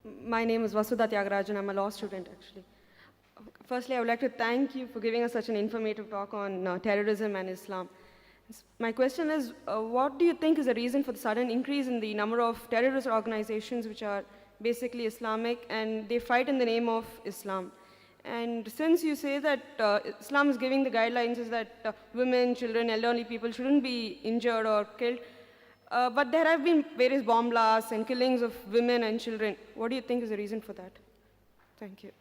My name is Vasudha Tyagarajan. I'm a law student, actually. Firstly, I would like to thank you for giving us such an informative talk on terrorism and Islam. My question is, what do you think is the reason for the sudden increase in the number of terrorist organizations which are basically Islamic and they fight in the name of Islam? And since you say that Islam is giving the guidelines is that women, children, elderly people shouldn't be injured or killed, but there have been various bomb blasts and killings of women and children. What do you think is the reason for that? Thank you.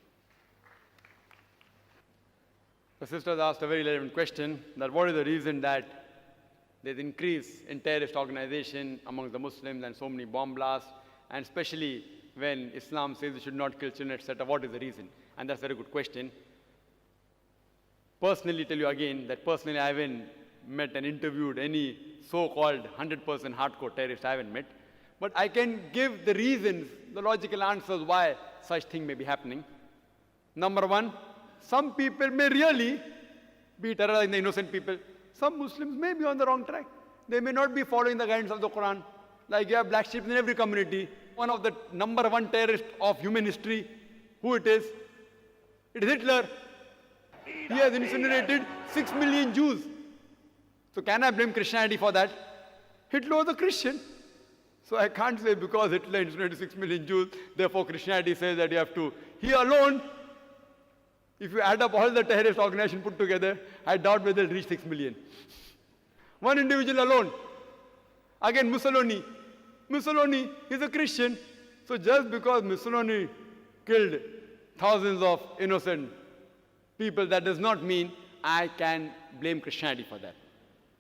The sisters asked a very relevant question, that what is the reason that there's increase in terrorist organization among the Muslims and so many bomb blasts, and especially when Islam says you should not kill children, etc. What is the reason? And that's a very good question. Personally, tell you again that personally I haven't met and interviewed any so-called 100% hardcore terrorist. I haven't met. But I can give the reasons, the logical answers why such thing may be happening. Number one, some people may really be terrorizing the innocent people. Some Muslims may be on the wrong track. They may not be following the guidance of the Quran. Like you have black sheep in every community. One of the number one terrorists of human history, who it is? It is Hitler. He has incinerated 6 million Jews. So can I blame Christianity for that? Hitler was a Christian. So I can't say because Hitler incinerated 6 million Jews, therefore Christianity says that you have to. He alone, if you add up all the terrorist organizations put together, I doubt whether they'll reach 6 million. One individual alone. Again, Mussolini. Mussolini is a Christian. So just because Mussolini killed thousands of innocent people, that does not mean I can blame Christianity for that.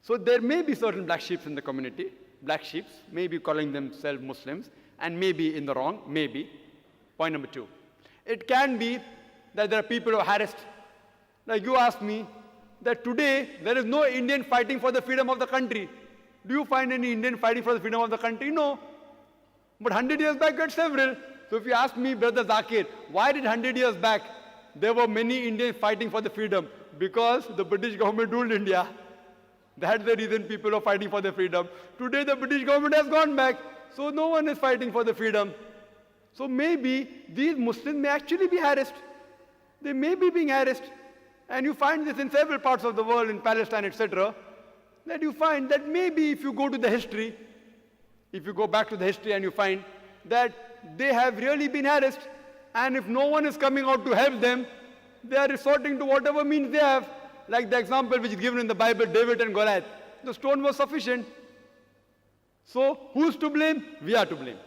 So there may be certain black sheep in the community, black sheep, maybe calling themselves Muslims, and maybe in the wrong, maybe. Point number two. It can be that there are people who are harassed. Like you asked me, that today there is no Indian fighting for the freedom of the country. Do you find any Indian fighting for the freedom of the country? No. But 100 years back, we had several. So if you ask me, Brother Zakir, why did 100 years back there were many Indians fighting for the freedom? Because the British government ruled India. That's the reason people are fighting for their freedom. Today the British government has gone back, so no one is fighting for the freedom. So maybe these Muslims may actually be harassed. They may be being harassed. And you find this in several parts of the world, in Palestine, etc., that you find that maybe if you go to the history, if you go back to the history and you find that they have really been harassed, and if no one is coming out to help them, they are resorting to whatever means they have. Like the example which is given in the Bible, David and Goliath. The stone was sufficient. So who's to blame? We are to blame.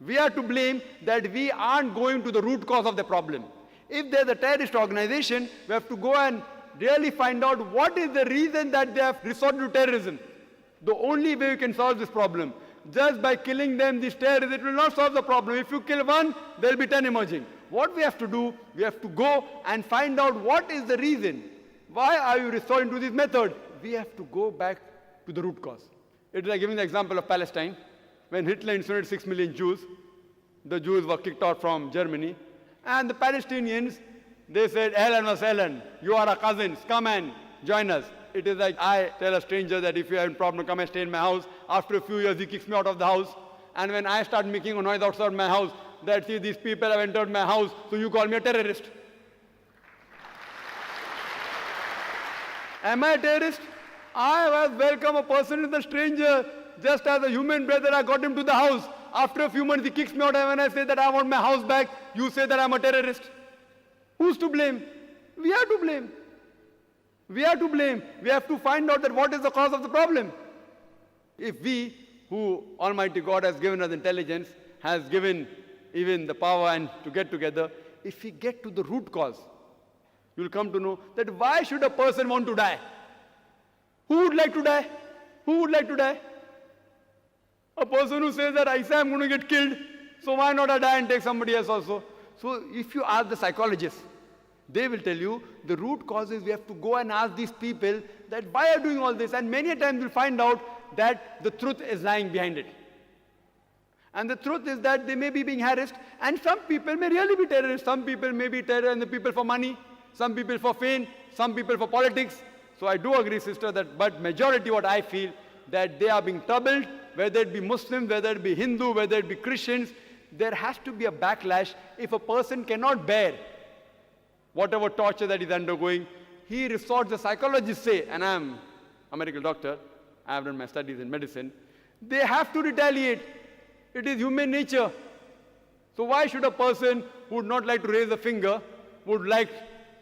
We are to blame that we aren't going to the root cause of the problem. If there's a terrorist organization, we have to go and really find out what is the reason that they have resorted to terrorism. The only way we can solve this problem. Just by killing them, these terrorists, it will not solve the problem. If you kill one, there will be 10 emerging. What we have to do, we have to go and find out what is the reason. Why are you resorting to this method? We have to go back to the root cause. It is like giving the example of Palestine. When Hitler incinerated 6 million Jews, the Jews were kicked out from Germany. And the Palestinians, they said, Ahlan wa sahlan, you are our cousins, come and join us. It is like I tell a stranger that if you have a problem, come and stay in my house. After a few years, he kicks me out of the house. And when I start making a noise outside my house, that see, these people have entered my house, so you call me a terrorist. Am I a terrorist? I have welcomed a person as a stranger, just as a human brother. I got him to the house. After a few months, he kicks me out, and when I say that I want my house back, you say that I'm a terrorist. Who's to blame? We are to blame. We are to blame. We have to find out that what is the cause of the problem. If we, who Almighty God has given us intelligence, has given even the power and to get together, if we get to the root cause, you'll come to know that why should a person want to die? Who would like to die? Who would like to die? A person who says that I say I'm going to get killed, so why not I die and take somebody else also? So if you ask the psychologists, they will tell you the root cause is we have to go and ask these people that why are you doing all this? And many times we'll find out that the truth is lying behind it. And the truth is that they may be being harassed, and some people may really be terrorists. Some people may be terrorists and the people for money, some people for fame, some people for politics. So I do agree, sister, that but majority what I feel, that they are being troubled, whether it be Muslims, whether it be Hindu, whether it be Christians, there has to be a backlash if a person cannot bear whatever torture that he's undergoing. He resorts, the psychologists say, and I'm a medical doctor, I have done my studies in medicine, they have to retaliate. It is human nature. So why should a person who would not like to raise a finger would like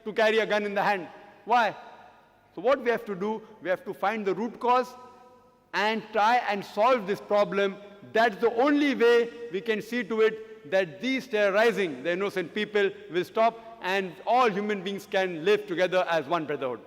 to carry a gun in the hand? Why? So what we have to do, we have to find the root cause and try and solve this problem. That's the only way we can see to it that these terrorizing the innocent people will stop and all human beings can live together as one brotherhood.